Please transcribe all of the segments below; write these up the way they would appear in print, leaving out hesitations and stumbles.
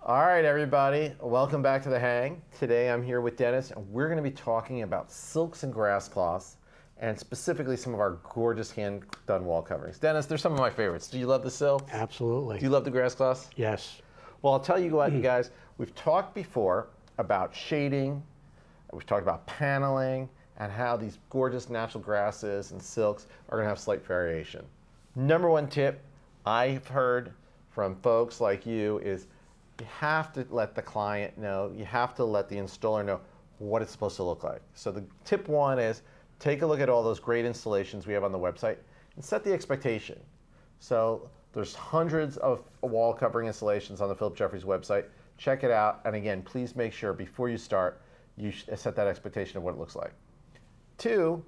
All right, everybody, welcome back to The Hang. Today I'm here with Dennis, and we're going to be talking about silks and grass cloths, and specifically some of our gorgeous hand-done wall coverings. Dennis, they're some of my favorites. Do you love the silk? Absolutely. Do you love the grass cloths? Yes. Well, I'll tell you what, you guys, we've talked before about shading, we've talked about paneling, and how these gorgeous natural grasses and silks are going to have slight variation. Number one tip I've heard from folks like you is you have to let the client know, you have to let the installer know what it's supposed to look like. So the tip one is take a look at all those great installations we have on the website and set the expectation. So there's hundreds of wall covering installations on the Philip Jeffries website. Check it out, and again, please make sure before you start, you set that expectation of what it looks like. Two,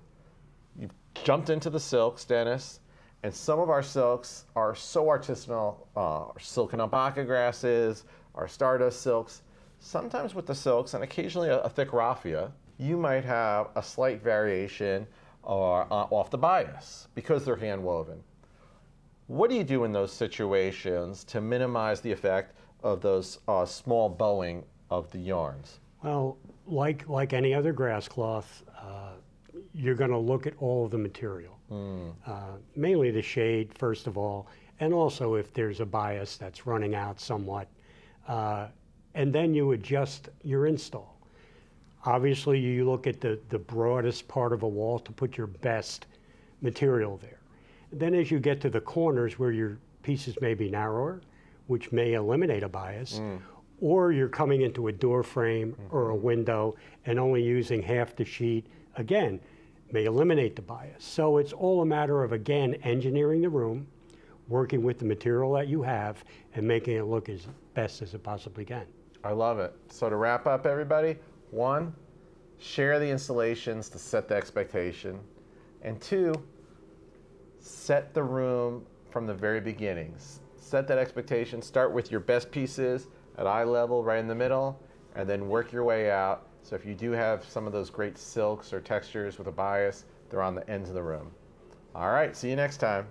you've jumped into the silks, Dennis, and some of our silks are so artisanal, our silken alpaca grasses, our stardust silks. Sometimes with the silks, and occasionally a thick raffia, you might have a slight variation off the bias because they're hand woven. What do you do in those situations to minimize the effect of those small bowing of the yarns? Well, like any other grass cloth, you're going to look at all of the material. Mainly the shade, first of all, and also if there's a bias that's running out somewhat. And then you adjust your install. Obviously, you look at the broadest part of a wall to put your best material there. Then as you get to the corners where your pieces may be narrower, which may eliminate a bias, or you're coming into a door frame or a window and only using half the sheet, again, may eliminate the bias. So it's all a matter of, again, engineering the room, working with the material that you have, and making it look as best as it possibly can. I love it. So to wrap up, everybody, one, share the installations to set the expectation, and two, set the room from the very beginning. Set that expectation, start with your best pieces at eye level, right in the middle, and then work your way out. So if you do have some of those great silks or textures with a bias, they're on the ends of the room. All right, see you next time.